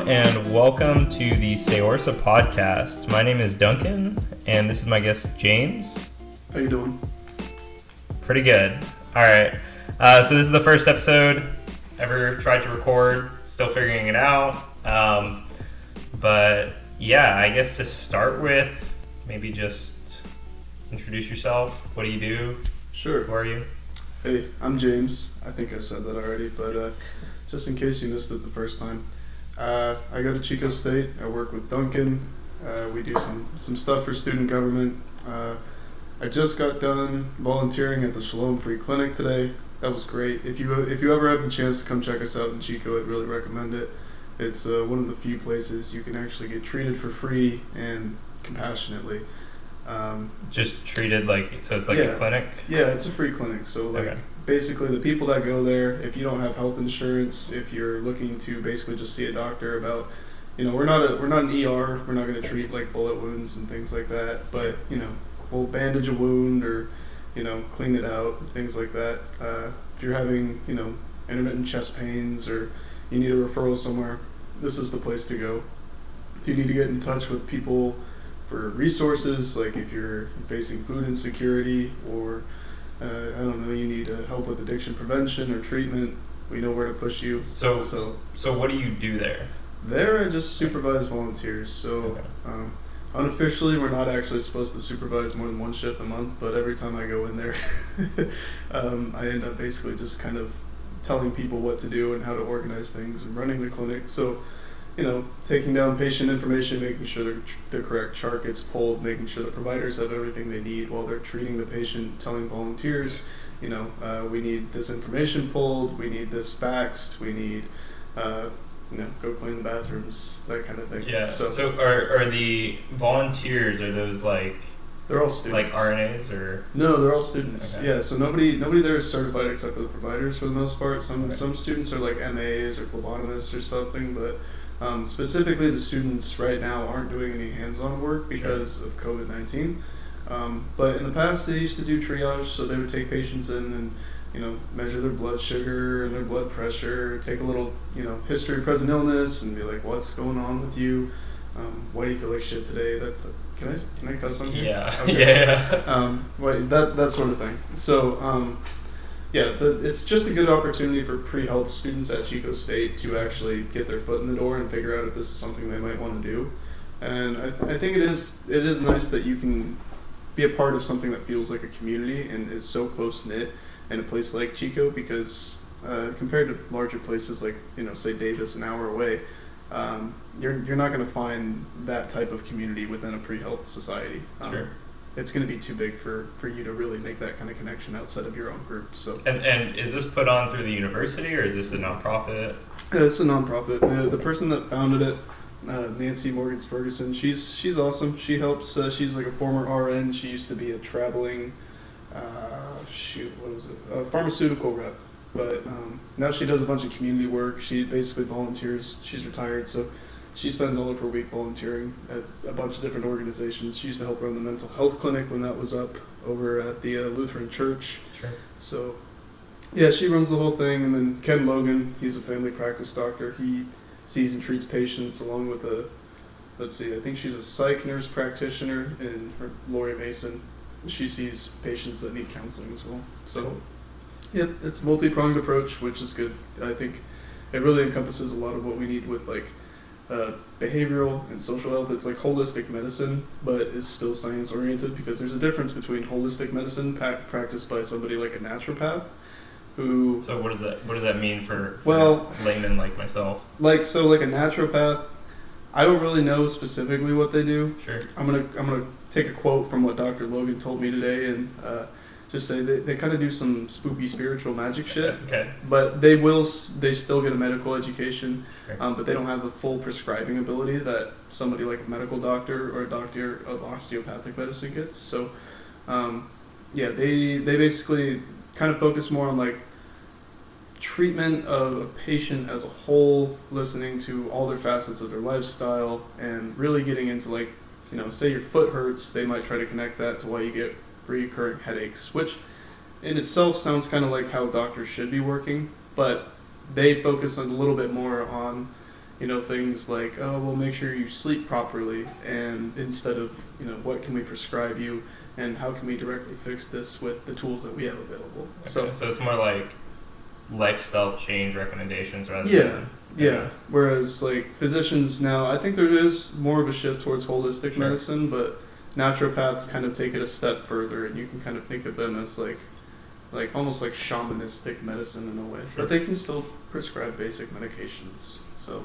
and welcome to the Saorsa Podcast. My name is Duncan, and this is my guest, James. How you doing? Pretty good. All right. So this is the first episode ever tried to record. Still figuring it out. But yeah, I guess to start with, maybe just introduce yourself. What do you do? Sure. Who are you? Hey, I'm James. I think I said that already, but just in case you missed it the first time. I go to Chico State. I work with Duncan. We do some stuff for student government. I just got done volunteering at the Shalom Free Clinic today. That was great. If you ever have the chance to come check us out in Chico, I'd really recommend it. It's one of the few places you can actually get treated for free and compassionately. Just treated so it's like a clinic? Yeah, it's a free clinic. So basically the people that go there, if you don't have health insurance, if you're looking to basically just see a doctor about, we're not an ER, we're not going to treat like bullet wounds and things like that, but we'll bandage a wound or clean it out, things like that. If you're having intermittent chest pains or you need a referral somewhere, this is the place to go. If you need to get in touch with people for resources, like if you're facing food insecurity or you need help with addiction prevention or treatment, we know where to push you. So what do you do there? There I just supervise volunteers. So unofficially we're not actually supposed to supervise more than one shift a month, but every time I go in there I end up basically just kind of telling people what to do and how to organize things and running the clinic. So taking down patient information, making sure the correct chart gets pulled, making sure the providers have everything they need while they're treating the patient, telling volunteers, we need this information pulled, we need this faxed, we need, go clean the bathrooms, that kind of thing. Yeah. So are the volunteers, are those they're all students. Like RNAs or? No, they're all students. Okay. Yeah, so nobody there is certified except for the providers for the most part. Some students are like MAs or phlebotomists or something, but specifically the students right now aren't doing any hands-on work because of COVID-19. But in the past they used to do triage, so they would take patients in and measure their blood sugar and their blood pressure, take a little history of present illness and be like, what's going on with you? Why do you feel like shit today? Can I cuss on here? Yeah. Okay. Yeah. That sort of thing. So it's just a good opportunity for pre-health students at Chico State to actually get their foot in the door and figure out if this is something they might want to do. And I think it is nice that you can be a part of something that feels like a community and is so close-knit in a place like Chico, because compared to larger places like, say Davis, an hour away, you're not going to find that type of community within a pre-health society. Sure. It's going to be too big for you to really make that kind of connection outside of your own group. So. And is this put on through the university or is this a nonprofit? It's a nonprofit. The person that founded it, Nancy Morgans Ferguson, she's awesome. She helps. She's like a former RN. She used to be a traveling, a pharmaceutical rep. But now she does a bunch of community work. She basically volunteers. She's retired, so she spends all of her week volunteering at a bunch of different organizations. She used to help run the mental health clinic when that was up over at the Lutheran Church. Sure. So, yeah, she runs the whole thing. And then Ken Logan, he's a family practice doctor. He sees and treats patients along with I think she's a psych nurse practitioner, and Lori Mason, she sees patients that need counseling as well. So, yep, it's a multi-pronged approach, which is good. I think it really encompasses a lot of what we need with behavioral and social health. It's like holistic medicine, but is still science oriented, because there's a difference between holistic medicine practiced by somebody like a naturopath who. So what does that mean for laymen like myself? Like a naturopath, I don't really know specifically what they do. Sure. I'm gonna take a quote from what Dr. Logan told me today and just say they kind of do some spooky spiritual magic shit. Okay. But they still get a medical education, but they don't have the full prescribing ability that somebody like a medical doctor or a doctor of osteopathic medicine gets. So, they basically kind of focus more on treatment of a patient as a whole, listening to all their facets of their lifestyle, and really getting into say your foot hurts, they might try to connect that to why you get recurring headaches, which in itself sounds kind of like how doctors should be working, but they focus a little bit more on, things like, oh, well, make sure you sleep properly, and instead of, what can we prescribe you, and how can we directly fix this with the tools that we have available. Okay, so it's more like lifestyle change recommendations rather than... Yeah. Whereas, like, physicians now, I think there is more of a shift towards holistic medicine, but naturopaths kind of take it a step further, and you can kind of think of them as, like almost like shamanistic medicine in a way. But they can still prescribe basic medications. So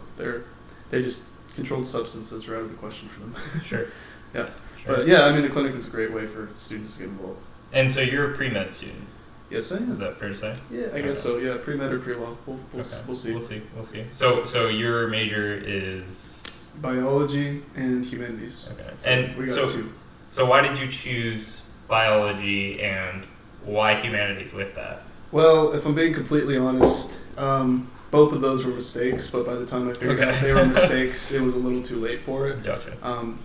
they just controlled substances are out of the question for them. Sure. Yeah. Sure. But yeah, I mean, the clinic is a great way for students to get involved. And so you're a pre-med student? Yes, I am. Is that fair to say? Yeah, I guess so. Yeah, pre-med or pre-law. We'll see. We'll see. So your major is? Biology and humanities. Okay. So and we got two. So why did you choose biology, and why humanities with that? Well, if I'm being completely honest, both of those were mistakes, but by the time I figured out they were mistakes, it was a little too late for it. Gotcha.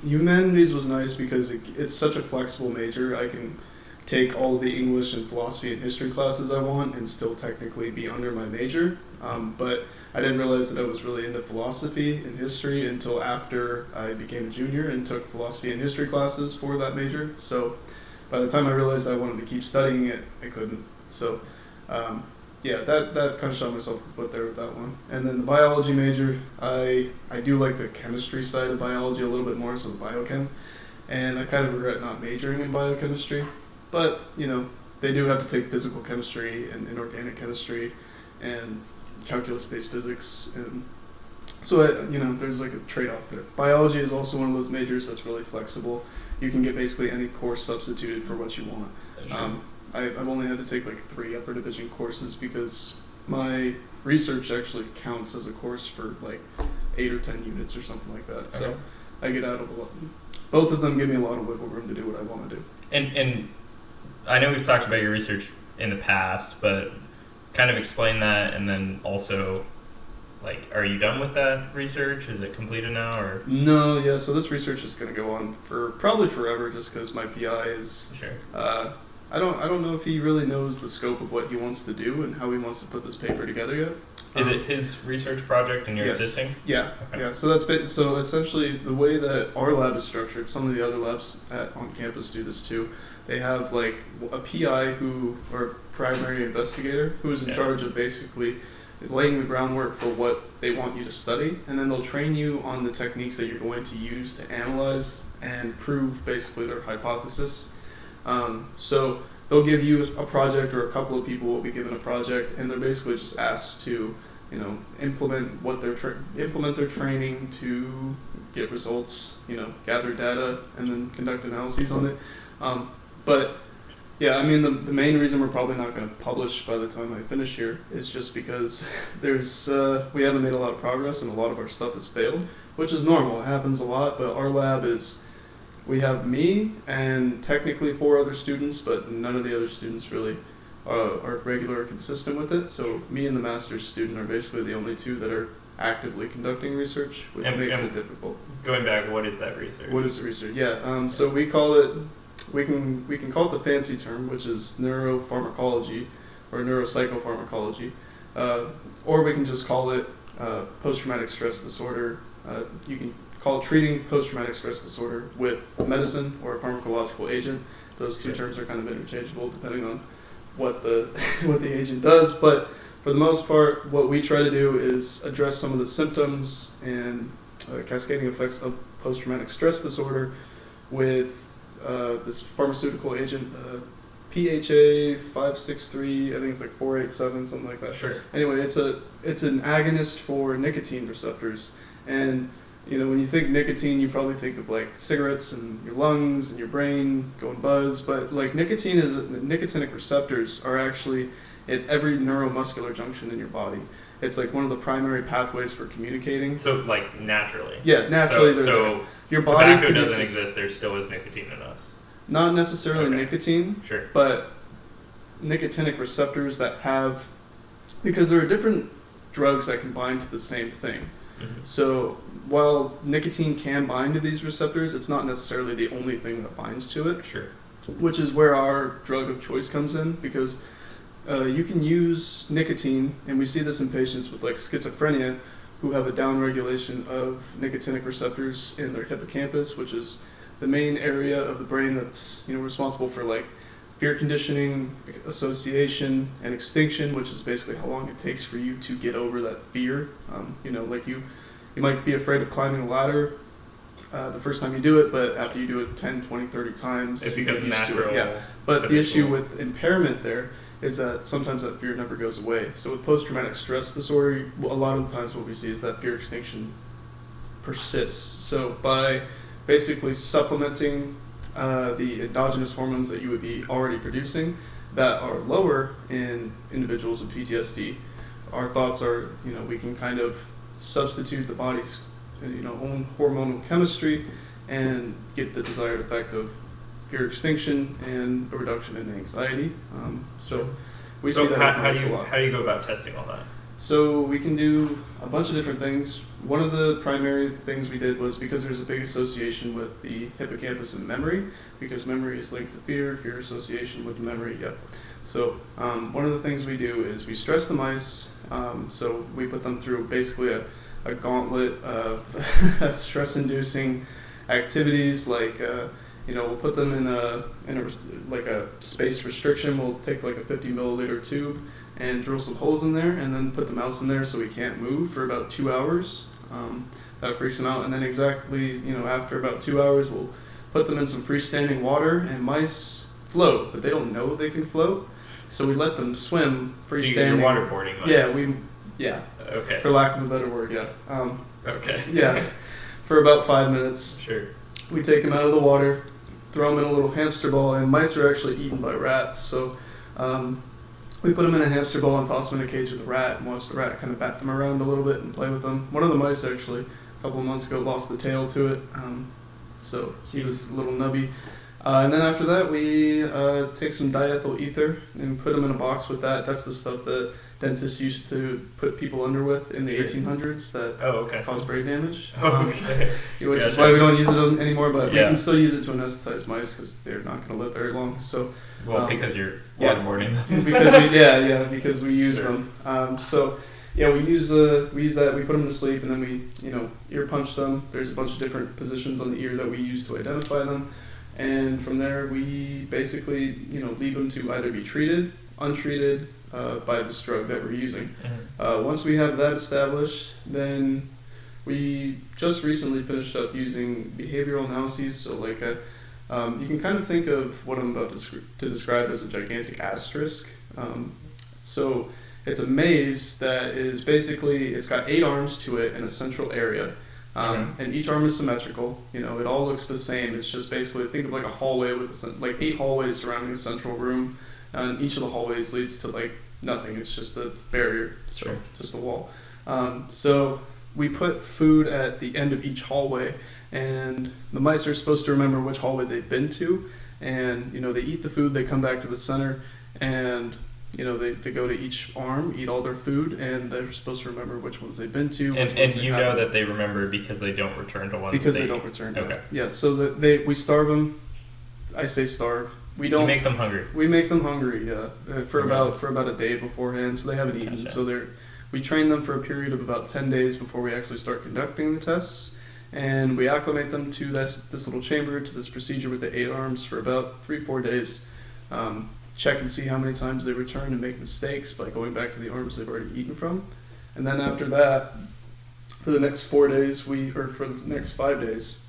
Humanities was nice because it's such a flexible major. I can take all of the English and philosophy and history classes I want and still technically be under my major. But I didn't realize that I was really into philosophy and history until after I became a junior and took philosophy and history classes for that major. So by the time I realized I wanted to keep studying it, I couldn't. So that kind of shot myself in the foot there with that one. And then the biology major, I do like the chemistry side of biology a little bit more, so the biochem. And I kind of regret not majoring in biochemistry. But, they do have to take physical chemistry and inorganic chemistry and calculus-based physics. And so, there's like a trade-off there. Biology is also one of those majors that's really flexible. You can get basically any course substituted for what you want. Sure. I've only had to take like 3 upper division courses because my research actually counts as a course for like 8 or 10 units or something like that. Okay. So I get out of a lot. Both of them give me a lot of wiggle room to do what I want to do. And I know we've talked about your research in the past, but kind of explain that, and then also, like, are you done with that research? Is it completed now, or? No, yeah. So this research is going to go on for probably forever, just because my PI is. Sure. I don't know if he really knows the scope of what he wants to do and how he wants to put this paper together yet. Is it his research project and you're assisting? Yeah, okay. Yeah. So so essentially the way that our lab is structured. Some of the other labs on campus do this too. They have like a PI or primary investigator who is in charge of basically laying the groundwork for what they want you to study, and then they'll train you on the techniques that you're going to use to analyze and prove basically their hypothesis. So they'll give you a project, or a couple of people will be given a project, and they're basically just asked to, implement their training to get results, gather data, and then conduct analyses on it. But yeah, I mean, the main reason we're probably not going to publish by the time I finish here is just because we haven't made a lot of progress and a lot of our stuff has failed, which is normal. It happens a lot, but our lab we have me and technically 4 other students, but none of the other students really are regular or consistent with it. So me and the master's student are basically the only 2 that are actively conducting research, which makes it difficult. Going back, what is that research? What is the research? Yeah, so we call it, we can call it the fancy term, which is neuropharmacology or neuropsychopharmacology, or we can just call it post-traumatic stress disorder. You can call it treating post-traumatic stress disorder with medicine or a pharmacological agent. Those 2 terms are kind of interchangeable depending on what the agent does, but for the most part, what we try to do is address some of the symptoms and cascading effects of post-traumatic stress disorder with this pharmaceutical agent, PHA 563, I think it's like 487, something like that. Sure. Anyway, it's an agonist for nicotine receptors, and when you think nicotine, you probably think of like cigarettes and your lungs and your brain going buzz, but like nicotinic receptors are actually at every neuromuscular junction in your body. It's like one of the primary pathways for communicating. So like naturally. Yeah, naturally. So your body tobacco doesn't exist. There still is nicotine in us. Not necessarily nicotine. Sure. But nicotinic receptors that have, because there are different drugs that can bind to the same thing. Mm-hmm. So while nicotine can bind to these receptors, it's not necessarily the only thing that binds to it. Sure. Which is where our drug of choice comes in, because you can use nicotine, and we see this in patients with like schizophrenia, who have a downregulation of nicotinic receptors in their hippocampus, which is the main area of the brain that's responsible for like fear conditioning, association, and extinction, which is basically how long it takes for you to get over that fear. Like you might be afraid of climbing a ladder the first time you do it, but after you do it 10, 20, 30 times, it becomes natural. Yeah. But the issue with impairment there is that sometimes that fear never goes away. So with post-traumatic stress disorder, a lot of the times what we see is that fear extinction persists. So by basically supplementing the endogenous hormones that you would be already producing that are lower in individuals with PTSD, our thoughts are, we can kind of substitute the body's, own hormonal chemistry and get the desired effect of fear extinction and a reduction in anxiety. So we see that a lot. How do you go about testing all that? So we can do a bunch of different things. One of the primary things we did was because there's a big association with the hippocampus and memory, because memory is linked to fear association with memory, yeah. So one of the things we do is we stress the mice. So we put them through basically a gauntlet of stress-inducing activities, like we'll put them in a space restriction. We'll take like a 50 milliliter tube and drill some holes in there, and then put the mouse in there so he can't move for about 2 hours. That freaks them out, and then after about 2 hours, we'll put them in some freestanding water, and mice float, but they don't know they can float, so we let them swim freestanding. So you're waterboarding mice? Yeah. Okay. For lack of a better word, yeah. Okay. Yeah. For about 5 minutes. Sure. We take them out of the water, throw them in a little hamster ball, and mice are actually eaten by rats, so we put them in a hamster ball and toss them in a cage with a rat and watch the rat kind of bat them around a little bit and play with them. One of the mice actually, a couple of months ago, lost the tail to it, so he was a little nubby. And then after that, we take some diethyl ether and put them in a box with that. That's the stuff that dentists used to put people under with in the 1800s that caused brain damage. Which is why we don't use it anymore, but we can still use it to anesthetize mice because they're not going to live very long. So, because you're waterboarding them. Because we use them. We use that. We put them to sleep, and then we ear punch them. There's a bunch of different positions on the ear that we use to identify them. And from there, we basically, leave them to either be treated, untreated, by this drug that we're using. Mm-hmm. Once we have that established, then we just recently finished up using behavioral analyses. So you can kind of think of what I'm about to describe as a gigantic asterisk. So it's a maze that is basically, it's got 8 arms to it in a central area. And each arm is symmetrical. It all looks the same. It's just basically, think of like a hallway with 8 hallways surrounding a central room, and each of the hallways leads to nothing. It's just a barrier, so just a wall. So we put food at the end of each hallway, and the mice are supposed to remember which hallway they've been to, and they eat the food, they come back to the center, and they go to each arm, eat all their food, and they're supposed to remember which ones they've been to. And know that they remember because they don't return to one. Because they don't return. Okay. Yeah. So we starve them. I say starve. We don't. You make them hungry. We make them hungry. Yeah. For about a day beforehand, so they haven't eaten. Gotcha. So we train them for a period of about 10 days before we actually start conducting the tests, and we acclimate them to this little chamber, to this procedure with the 8 arms for about 3-4 days. Check and see how many times they return and make mistakes by going back to the arms they've already eaten from. And then after that, for the next 4 days, for the next 5 days,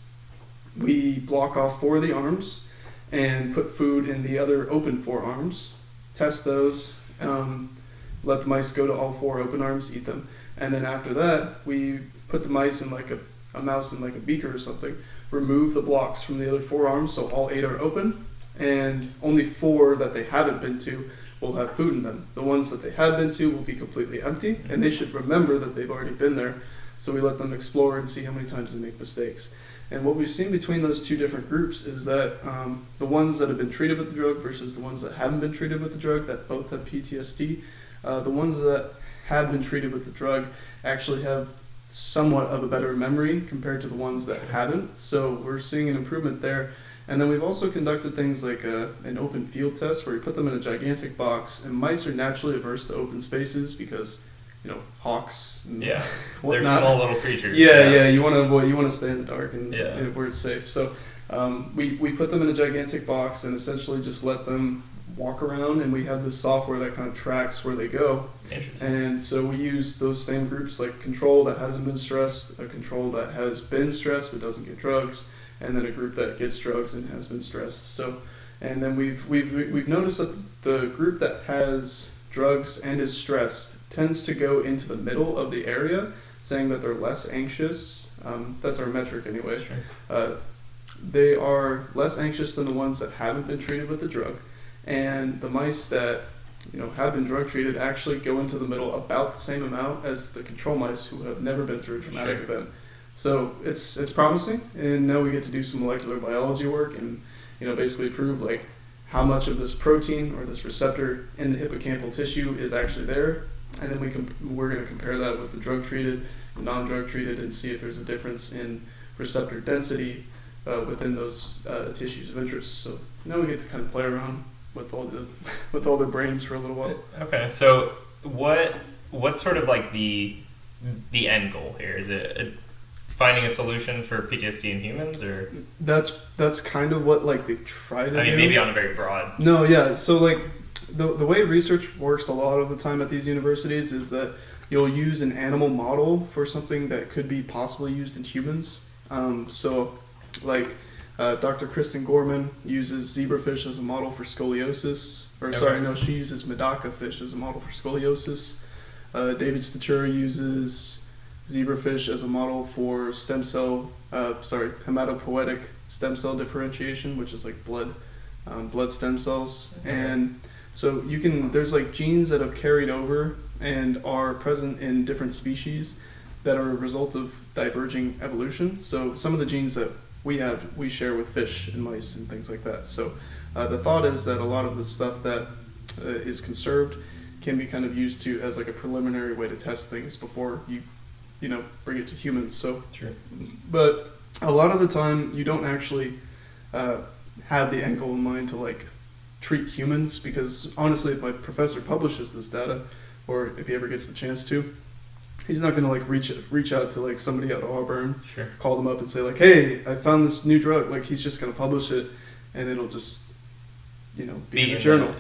we block off 4 of the arms and put food in the other open 4 arms, test those, let the mice go to all 4 open arms, eat them. And then after that, we put the mice in a mouse in a beaker or something, remove the blocks from the other 4 arms so all 8 are open, and only 4 that they haven't been to will have food in them. The ones that they have been to will be completely empty, and they should remember that they've already been there. So we let them explore and see how many times they make mistakes. And what we've seen between those 2 different groups is that the ones that have been treated with the drug versus the ones that haven't been treated with the drug, that both have PTSD, the ones that have been treated with the drug actually have somewhat of a better memory compared to the ones that haven't. So we're seeing an improvement there. And then we've also conducted things like an open field test where we put them in a gigantic box, and mice are naturally averse to open spaces because hawks. And Yeah, whatnot. they're small little creatures. Yeah. You want to avoid. You want to stay in the dark and Yeah. where it's safe. So we put them in a gigantic box and essentially just let them walk around, and we have this software that kind of tracks where they go. Interesting. And so we use those same groups, like control that hasn't been stressed, a control that has been stressed but doesn't get drugs, and then a group that gets drugs and has been stressed. So, and then we've noticed that the group that has drugs and is stressed tends to go into the middle of the area, saying that they're less anxious. That's our metric anyway. Sure. They are less anxious than the ones that haven't been treated with the drug. And the mice that have been drug treated actually go into the middle about the same amount as the control mice who have never been through a traumatic event. So it's promising, and now we get to do some molecular biology work and basically prove like how much of this protein or this receptor in the hippocampal tissue is actually there, and then we're going to compare that with the drug treated, non-drug treated, and see if there's a difference in receptor density within those tissues of interest. So now we get to kind of play around with all their brains for a little while. Okay, so what's sort of like the end goal here? Is it finding a solution for PTSD in humans, or that's kind of what like they try to do. Maybe on a very broad. No, yeah. So like the way research works a lot of the time at these universities is that you'll use an animal model for something that could be possibly used in humans. So like Dr. Kristen Gorman uses zebrafish as a model for scoliosis. She uses Medaka fish as a model for scoliosis. David Statura uses zebrafish as a model for hematopoietic stem cell differentiation, which is like blood stem cells. Okay. And so there's like genes that have carried over and are present in different species that are a result of diverging evolution. So some of the genes that we share with fish and mice and things like that. So the thought is that a lot of the stuff that is conserved can be kind of used as like a preliminary way to test things before you bring it to humans. So sure. But a lot of the time you don't actually have the end goal in mind to like treat humans, because honestly, if my professor publishes this data, or if he ever gets the chance to, he's not going to like reach out to like somebody at Auburn, sure, call them up and say like, hey, I found this new drug. Like he's just going to publish it, and it'll just be in a journal.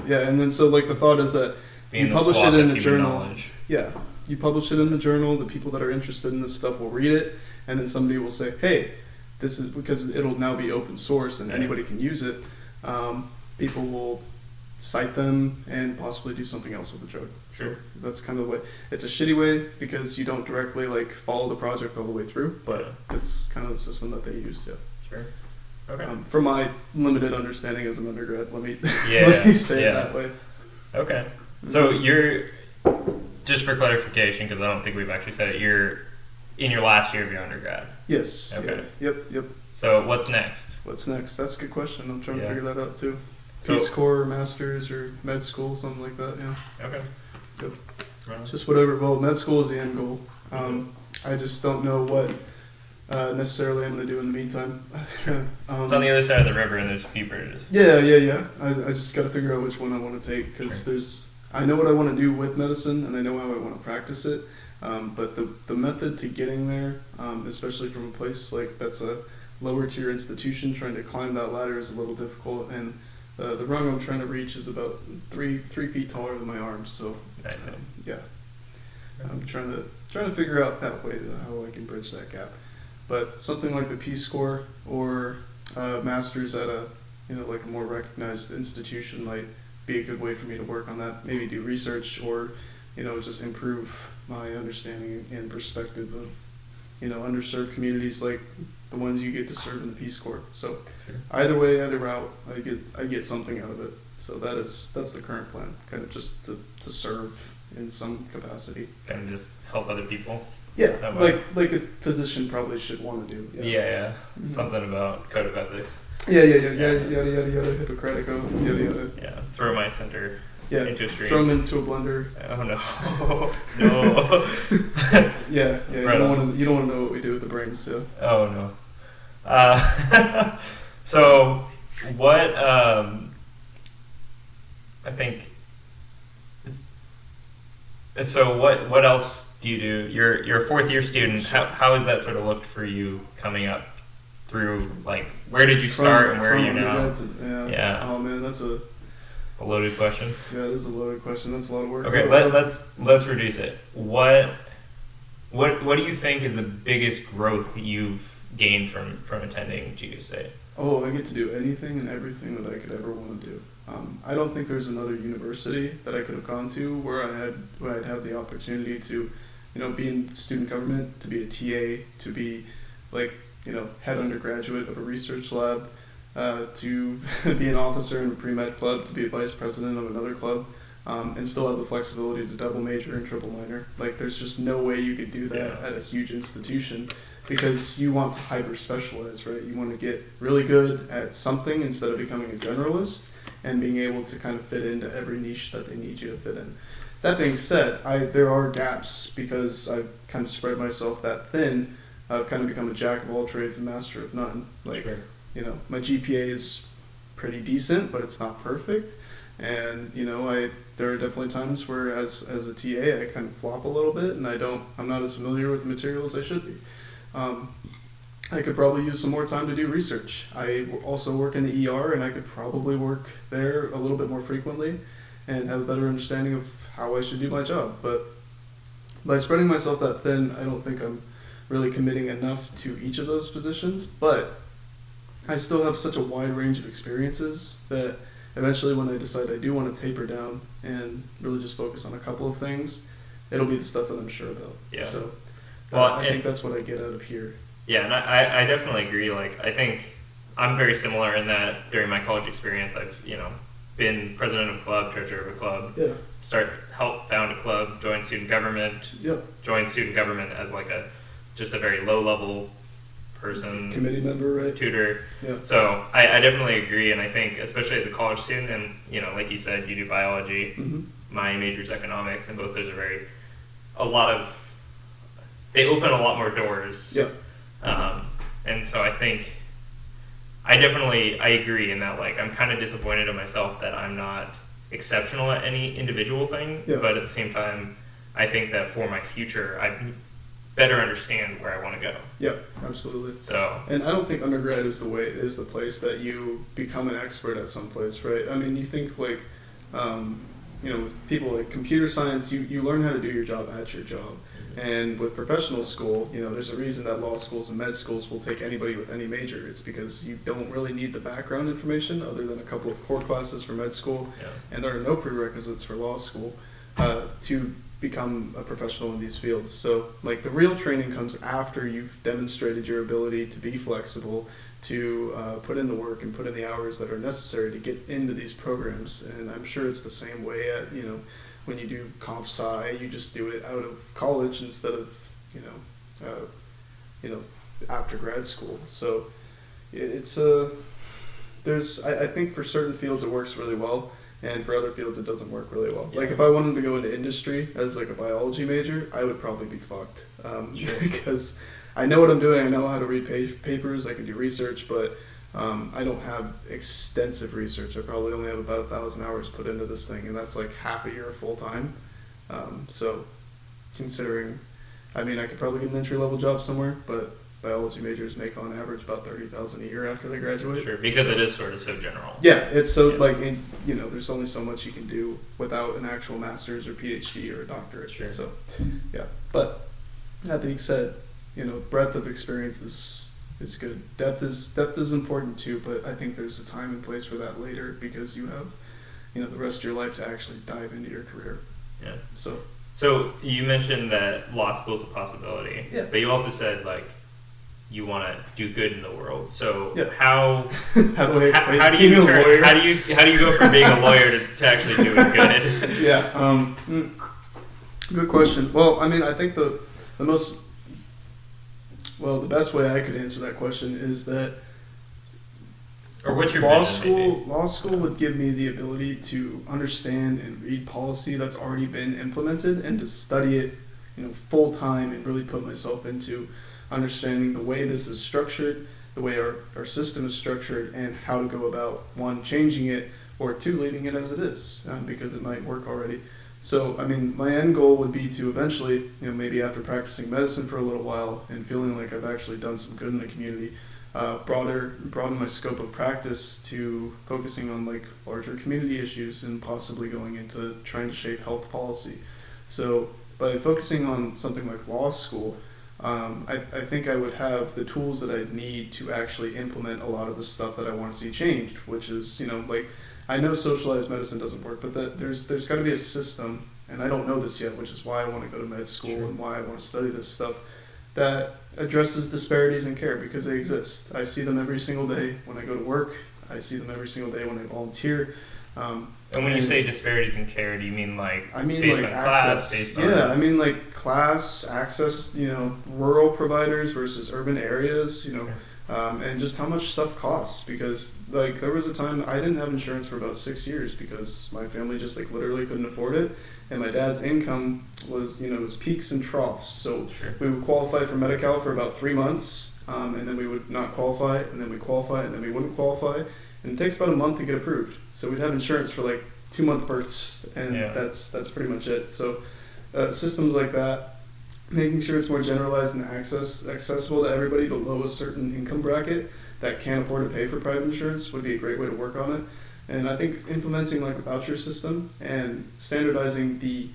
Yeah. And then so like the thought is that you publish it in a journal. Knowledge. Yeah, you publish it in the journal. The people that are interested in this stuff will read it, and then somebody will say, hey, this is, because it'll now be open source and anybody can use it. People will cite them and possibly do something else with the drug. Sure. So that's kind of the way. It's a shitty way because you don't directly like follow the project all the way through, but it's kind of the system that they use. Yeah. Sure. Okay. From my limited understanding as an undergrad, let me say it that way. Okay. So you're, just for clarification, because I don't think we've actually said it, you're in your last year of your undergrad. Yes. Okay. Yeah. Yep. So what's next? That's a good question. I'm trying to figure that out too. So, Peace Corps, Masters, or med school, something like that. Yeah. Okay. Yep. Right. Just whatever. Well, med school is the end goal. I just don't know what necessarily I'm going to do in the meantime. It's on the other side of the river, and there's a few bridges. Yeah. I just got to figure out which one I want to take, because I know what I want to do with medicine, and I know how I want to practice it. But the method to getting there, especially from a place like that's a lower tier institution, trying to climb that ladder is a little difficult, and the rung I'm trying to reach is about 3 feet taller than my arms. So yeah, I'm trying to figure out that way how I can bridge that gap. But something like the Peace Corps or Masters at a like a more recognized institution might be a good way for me to work on that. Maybe do research or just improve my understanding and perspective of underserved communities like the ones you get to serve in the Peace Corps. So either way, either route, I get something out of it. So that's the current plan, kind of just to serve in some capacity. Kind of just help other people. Yeah, like a physician probably should want to do. Yeah. Mm-hmm. Something about code of ethics. Yeah, yada, Hippocratic oath, yada. Yeah, throw my center into a stream. Throw them into a blender. Oh no, no. Yeah. You don't want to know what we do with the brains, so. Oh no. So what? I think So what else do you do? You're a fourth year student. How has that sort of looked for you coming up through, like, where did you start and where are you now? Yeah. Oh man, that's a loaded question. Yeah, it is a loaded question. That's a lot of work. Okay, let's reduce it. What do you think is the biggest growth you've gained from attending Chico State? Oh, I get to do anything and everything that I could ever want to do. I don't think there's another university that I could have gone to where I'd have the opportunity to, be in student government, to be a TA, to be head undergraduate of a research lab, to be an officer in a pre-med club, to be a vice president of another club, and still have the flexibility to double major and triple minor. Like, there's just no way you could do that at a huge institution, because you want to hyper specialize, right? You want to get really good at something instead of becoming a generalist and being able to kind of fit into every niche that they need you to fit in. That being said, there are gaps because I've kind of spread myself that thin. I've kind of become a jack of all trades and master of none. Sure. My GPA is pretty decent, but it's not perfect. And, there are definitely times where as a TA, I kind of flop a little bit and I'm not as familiar with the material as I should be. I could probably use some more time to do research. I also work in the ER, and I could probably work there a little bit more frequently and have a better understanding of how I should do my job. But by spreading myself that thin, I don't think I'm really committing enough to each of those positions. But I still have such a wide range of experiences that eventually when I decide I do want to taper down and really just focus on a couple of things, it'll be the stuff that I'm sure about. Yeah. So I think that's what I get out of here. Yeah, and I definitely agree. Like, I think I'm very similar in that during my college experience, I've, been president of a club, treasurer of a club, help found a club, joined student government, joined student government as just a very low level person. Committee member, right? Tutor. Yeah. So I definitely agree, and I think especially as a college student, and, like you said, you do biology, mm-hmm. my major is economics, and both those are they open a lot more doors. Yeah. And so I think I agree in that, I'm kind of disappointed in myself that I'm not exceptional at any individual thing, but at the same time, I think that for my future, I better understand where I want to go. Yeah, absolutely. So, and I don't think undergrad is the place that you become an expert at some place, right? I mean, you think people like computer science, you learn how to do your job at your job. And with professional school, there's a reason that law schools and med schools will take anybody with any major. It's because you don't really need the background information other than a couple of core classes for med school, and there are no prerequisites for law school to become a professional in these fields. So, the real training comes after you've demonstrated your ability to be flexible, to put in the work and put in the hours that are necessary to get into these programs. And I'm sure it's the same way at, when you do comp sci, you just do it out of college instead of, after grad school. So it's I think for certain fields it works really well, and for other fields it doesn't work really well. If I wanted to go into industry as a biology major, I would probably be fucked, because I know what I'm doing. I know how to read papers. I can do research, but I don't have extensive research. I probably only have about 1,000 hours put into this thing, and that's half a year full time. So considering, I could probably get an entry-level job somewhere, but biology majors make on average about $30,000 a year after they graduate. Sure, because it is sort of so general. Yeah, it's so there's only so much you can do without an actual master's or PhD or a doctorate. Sure. So, yeah. But that being said, breadth of experience is good. Depth is important too, but I think there's a time and place for that later, because you have, the rest of your life to actually dive into your career. Yeah. So you mentioned that law school is a possibility. Yeah. But you also said you want to do good in the world. So how do you go from being a lawyer to actually doing good? Yeah. Good question. Well, I think the best way I could answer that question is that or what's your law vision, school maybe? Law school would give me the ability to understand and read policy that's already been implemented, and to study it full time, and really put myself into understanding the way this is structured, the way our system is structured, and how to go about, one, changing it, or two, leaving it as it is, because it might work already. So, I mean, my end goal would be to eventually, maybe after practicing medicine for a little while and feeling like I've actually done some good in the community, broaden my scope of practice to focusing on like larger community issues and possibly going into trying to shape health policy. So by focusing on something like law school, I think I would have the tools that I need to actually implement a lot of the stuff that I want to see changed, which is, like, I know socialized medicine doesn't work, but there's got to be a system, and I don't know this yet, which is why I want to go to med school and why I want to study this stuff, that addresses disparities in care, because they exist. I see them every single day when I go to work. I see them every single day when I volunteer. And when you say disparities in care, do you mean based on access, class? I mean like class, access, rural providers versus urban areas, and just how much stuff costs. Because like there was a time I didn't have insurance for about 6 years because my family just like literally couldn't afford it, and my dad's income was it was peaks and troughs. So we would qualify for Medi-Cal for about 3 months, and then we would not qualify, and then we qualify, and then we wouldn't qualify. And it takes about a month to get approved. So we'd have insurance for like 2-month births, and that's pretty much it. So systems like that, making sure it's more generalized and accessible to everybody below a certain income bracket that can't afford to pay for private insurance would be a great way to work on it. And I think implementing like a voucher system and standardizing the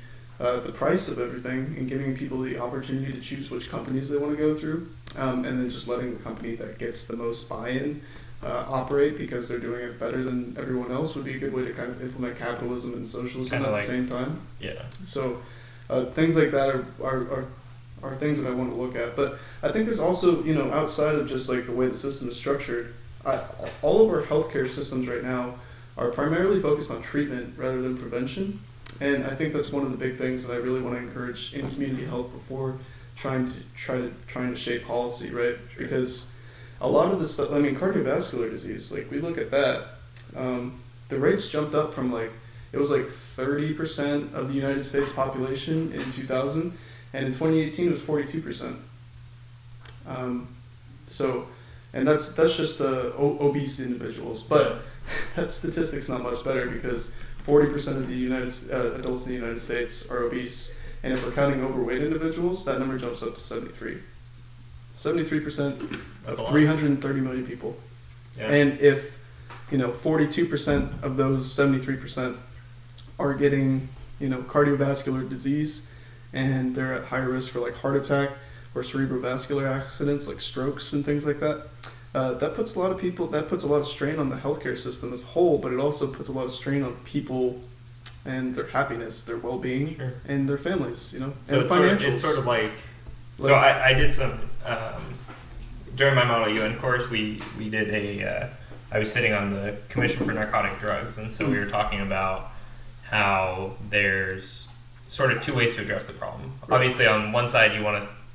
price of everything and giving people the opportunity to choose which companies they want to go through, and then just letting the company that gets the most buy-in operate because they're doing it better than everyone else would be a good way to kind of implement capitalism and socialism at the same time. Yeah. So things like that are things that I want to look at. But I think there's also, outside of just like the way the system is structured, all of our healthcare systems right now are primarily focused on treatment rather than prevention. And I think that's one of the big things that I really want to encourage in community health before trying to shape policy, right? Because a lot of this stuff, cardiovascular disease, like we look at that, the rates jumped up from it was 30% of the United States population in 2000, and in 2018 it was 42%. And that's just obese individuals, but that statistic's not much better because 40% of the adults in the United States are obese, and if we're counting overweight individuals, that number jumps up to 73%. 73% of 330 million people. Yeah. And if 42% of those 73% are getting cardiovascular disease, and they're at higher risk for heart attack or cerebrovascular accidents like strokes and things like that, that puts a lot of strain on the healthcare system as a whole, but it also puts a lot of strain on people and their happiness, their well-being, and their families, So and financials. It's sort of so I did some during my Model UN course. We did I was sitting on the Commission for Narcotic Drugs, and so we were talking about how there's sort of two ways to address the problem. Right. Obviously, on one side,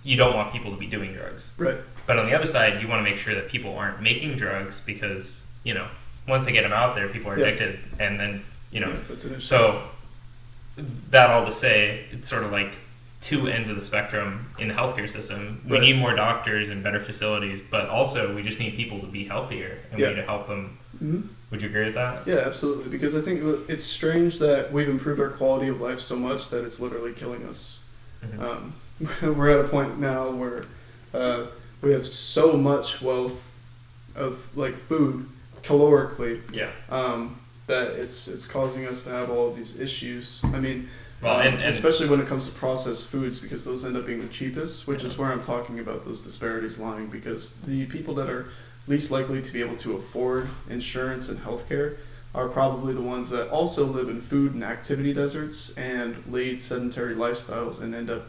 you don't want people to be doing drugs, right? But on the other side, you want to make sure that people aren't making drugs because once they get them out there, people are addicted, and then that's an issue. So that all to say, it's sort of like two ends of the spectrum in the healthcare system. We need more doctors and better facilities, but also we just need people to be healthier, and we need to help them. Mm-hmm. Would you agree with that? Yeah, absolutely. Because I think it's strange that we've improved our quality of life so much that it's literally killing us. Mm-hmm. We're at a point now where we have so much wealth of food calorically, that it's causing us to have all of these issues. And especially when it comes to processed foods, because those end up being the cheapest, which is where I'm talking about those disparities lying, because the people that are least likely to be able to afford insurance and healthcare are probably the ones that also live in food and activity deserts and lead sedentary lifestyles and end up,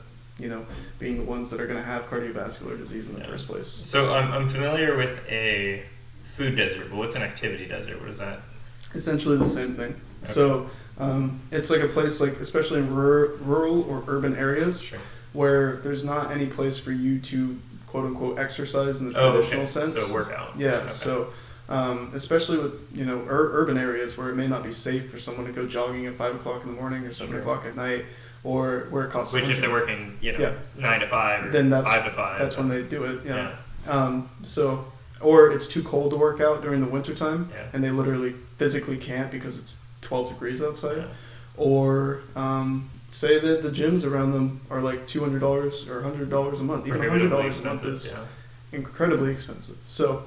being the ones that are going to have cardiovascular disease in the first place. So I'm familiar with a food desert, but what's an activity desert? What is that? Essentially the same thing. Okay. So it's like a place, especially in rural or urban areas, where there's not any place for you to quote unquote exercise in the traditional sense. So workout. Yeah. Okay. So especially with urban areas where it may not be safe for someone to go jogging at 5 o'clock in the morning or 7 o'clock at night, or where it costs. Which if they're working 9 to 5 or then 5 to 5. That's when they do it. Yeah. Or it's too cold to work out during the wintertime, and they literally physically can't because it's 12 degrees outside. Yeah. or say that the gyms around them are like $200 or $100 a month. Even $100 a month is incredibly expensive. So,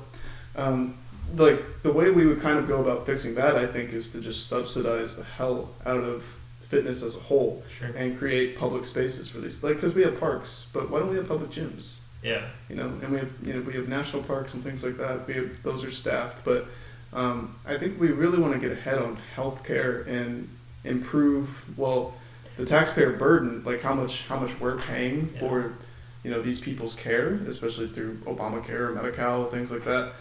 like the way we would kind of go about fixing that, I think, is to just subsidize the hell out of fitness as a whole, and create public spaces for these. Like, because we have parks, but why don't we have public gyms? Yeah. And we have national parks and things like that. Those are staffed, but I think we really want to get ahead on healthcare and improve the taxpayer burden, like how much we're paying for these people's care, especially through Obamacare or Medi-Cal, things like that.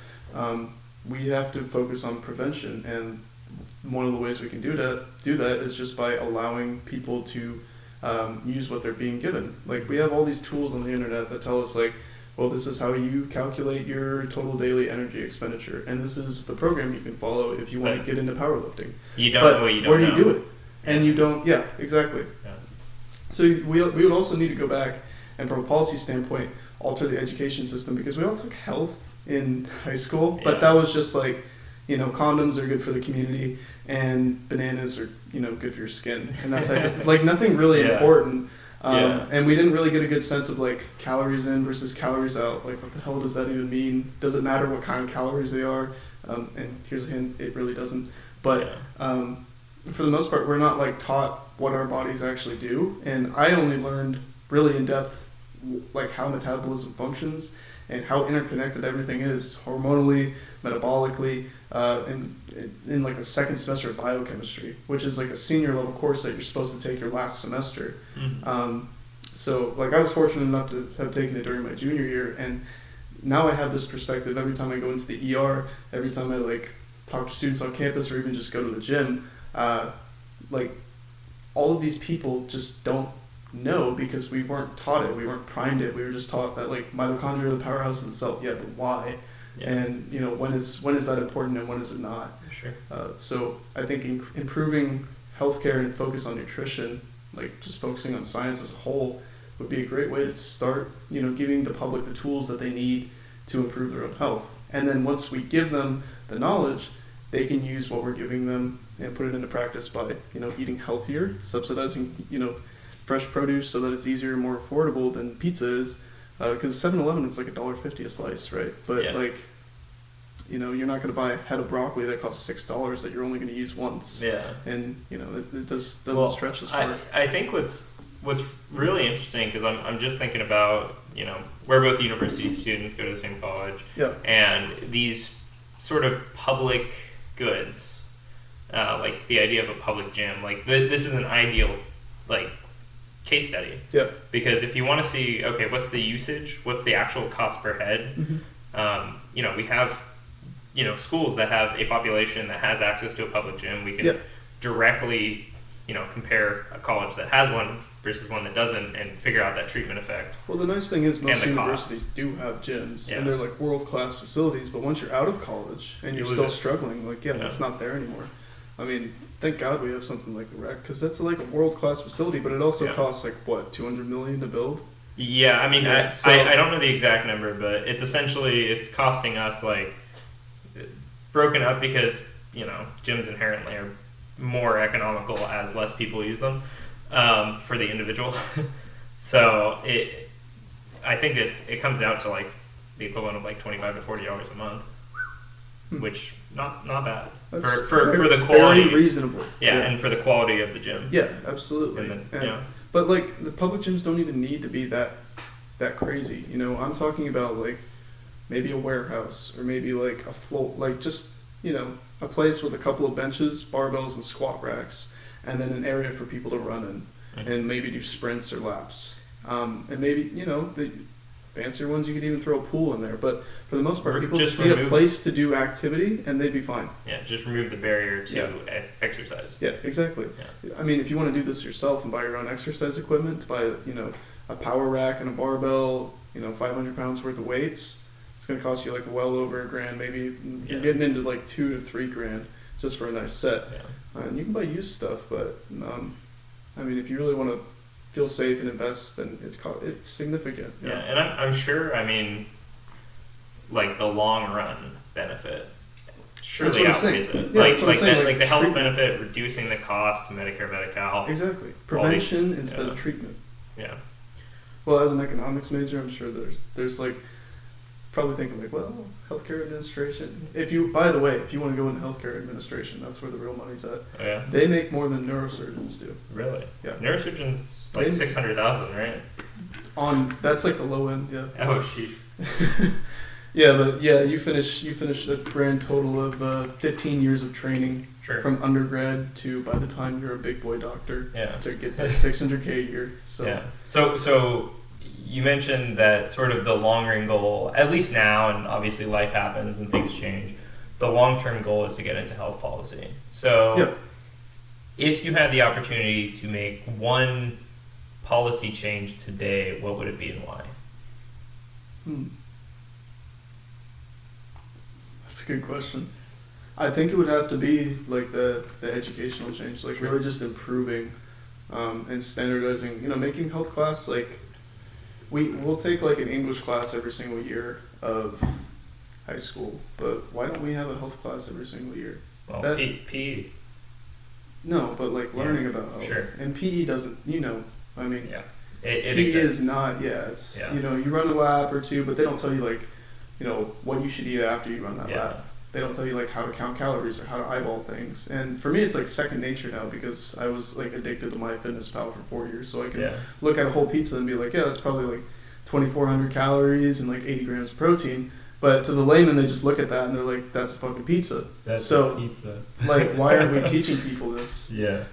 We have to focus on prevention, and one of the ways we can do that is just by allowing people to use what they're being given. Like, we have all these tools on the internet that tell us, like, well, this is how you calculate your total daily energy expenditure, and this is the program you can follow if you want to get into powerlifting. You don't know what you don't know. Where do you do it? And you don't, exactly. Yeah. So we would also need to go back and, from a policy standpoint, alter the education system, because we all took health in high school, but that was just like, condoms are good for the community and bananas are, good for your skin, and that type of, like, nothing really important. And we didn't really get a good sense of, like, calories in versus calories out. Like, what the hell does that even mean? Does it matter what kind of calories they are? And here's a hint, it really doesn't. But for the most part, we're not, like, taught what our bodies actually do. And I only learned really in depth, like, how metabolism functions and how interconnected everything is hormonally, metabolically, in like the second semester of biochemistry, which is like a senior level course that you're supposed to take your last semester. So, like, I was fortunate enough to have taken it during my junior year, and now I have this perspective every time I go into the ER, every time I, like, talk to students on campus, or even just go to the gym. Like, all of these people just don't know, because we weren't taught it, we weren't primed it. We were just taught that, like, mitochondria are the powerhouse in the cell. Yeah, but why? And when is that important and when is it not? Sure. So I think improving healthcare and focus on nutrition, like just focusing on science as a whole, would be a great way to start, giving the public the tools that they need to improve their own health. And then once we give them the knowledge, they can use what we're giving them and put it into practice by, eating healthier, subsidizing, fresh produce so that it's easier and more affordable than pizza is. Because 7-Eleven is like $1.50 a slice, right? But like, you're not going to buy a head of broccoli that costs $6 that you're only going to use once. Yeah. And it doesn't stretch as far. I think what's really interesting, because I'm just thinking about, we're both university students, go to the same college. Yeah. And these sort of public goods, like the idea of a public gym, like this is an ideal, like, case study. Yeah. Because if you want to see, okay, what's the usage? What's the actual cost per head? Mm-hmm. We have, schools that have a population that has access to a public gym. We can directly, compare a college that has one versus one that doesn't, and figure out that treatment effect. Well, the nice thing is most universities do have gyms, and they're like world-class facilities. But once you're out of college and you're still struggling, like, it's not there anymore. I mean, thank God we have something like the Rec, because that's like a world-class facility, but it also costs like, what, $200 million to build? Yeah, I mean, I don't know the exact number, but it's costing us, like, broken up because, gyms inherently are more economical as less people use them for the individual. So I think it comes out to, like, the equivalent of like $25 to $40 a month. Which not bad for the quality. Very reasonable. Yeah, and for the quality of the gym. Yeah, absolutely. And then, but, like, the public gyms don't even need to be that crazy. I'm talking about, like, maybe a warehouse, or maybe like a float, like just a place with a couple of benches, barbells, and squat racks, and then an area for people to run in, and maybe do sprints or laps. And maybe the fancier ones, you could even throw a pool in there, but for the most part, people just need a place to do activity, and they'd be fine. Yeah, just remove the barrier to exercise. Yeah, exactly. Yeah. I mean, if you want to do this yourself and buy your own exercise equipment, buy a power rack and a barbell, 500 pounds worth of weights, it's going to cost you like well over $1,000. Maybe you're getting into like $2,000 to $3,000 just for a nice set. Yeah. And you can buy used stuff, but I mean, if you really want to feel safe and invest, then it's significant. Yeah, and I'm sure, I mean, like, the long run benefit surely outweighs it. Yeah, like the health benefit, reducing the cost, Medicare, Medi-Cal. Exactly. Prevention instead of treatment. Yeah. Well, as an economics major, I'm sure there's like probably thinking like, well, healthcare administration. By the way, if you want to go into healthcare administration, that's where the real money's at. Oh, yeah. They make more than neurosurgeons do. Really? Yeah. Neurosurgeons like 600,000, right? That's like the low end. Yeah. Oh, sheesh. Yeah, but yeah, you finish a grand total of 15 years of training. Sure. From undergrad to by the time you're a big boy doctor. Yeah. To get that $600K a year. So. Yeah. So you mentioned that sort of the long-range goal, at least now, and obviously life happens and things change, the long-term goal is to get into health policy. So if you had the opportunity to make one policy change today, what would it be and why? That's a good question. I think it would have to be like the educational change, like really just improving and standardizing, making health class like we'll take like an English class every single year of high school, but why don't we have a health class every single year? Well, PE. No, but like learning about health. Sure. And PE doesn't, I mean, it PE exists. is not, it's, you run a lap or two, but they don't tell you like, what you should eat after you run that lap. They don't tell you like how to count calories or how to eyeball things. And for me, it's like second nature now because I was like addicted to MyFitnessPal for 4 years. So I can look at a whole pizza and be like, that's probably like 2,400 calories and like 80 grams of protein. But to the layman, they just look at that and they're like, that's a fucking pizza. That's a pizza. Like, why aren't we teaching people this? Yeah.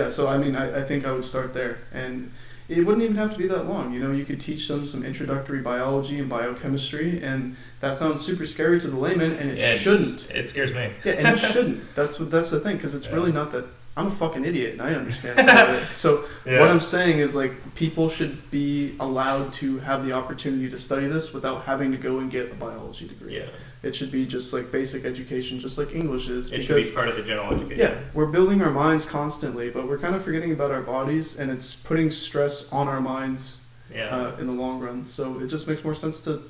So I mean, I think I would start there. And it wouldn't even have to be that long. You could teach them some introductory biology and biochemistry, and that sounds super scary to the layman, and it shouldn't. It scares me. Yeah, and it shouldn't. That's the thing, because it's really not that. I'm a fucking idiot, and I understand some of it. So what I'm saying is, like, people should be allowed to have the opportunity to study this without having to go and get a biology degree. Yeah. It should be just like basic education, just like English is. It should be part of the general education. Yeah, we're building our minds constantly, but we're kind of forgetting about our bodies, and it's putting stress on our minds in the long run. So it just makes more sense to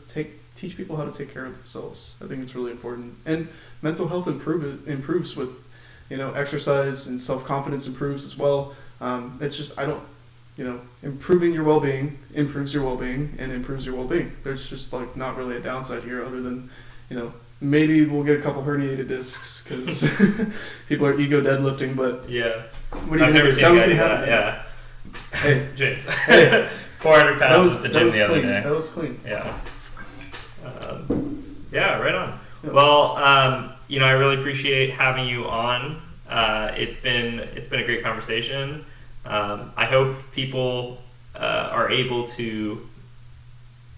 teach people how to take care of themselves. I think it's really important. And mental health improves with, exercise, and self-confidence improves as well. It's just, improving your well-being improves your well-being and improves your well-being. There's just like not really a downside here other than, maybe we'll get a couple herniated discs because people are ego deadlifting, but I've never seen a guy do that. Yeah. Hey, James. Hey, 400 pounds at the gym the other day. That was clean. Yeah. Right on. Yeah. Well, I really appreciate having you on. It's been a great conversation. I hope people are able to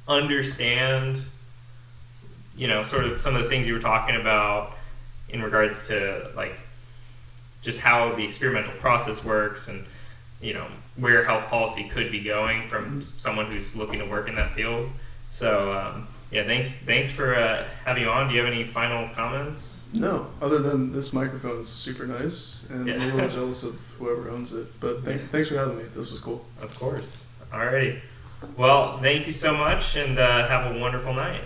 understand, sort of some of the things you were talking about in regards to like just how the experimental process works and, where health policy could be going from someone who's looking to work in that field. So, thanks for having you on. Do you have any final comments? No, other than this microphone is super nice, and I'm a little jealous of whoever owns it. But thanks for having me. This was cool. Of course. Alrighty. Well, thank you so much, and have a wonderful night.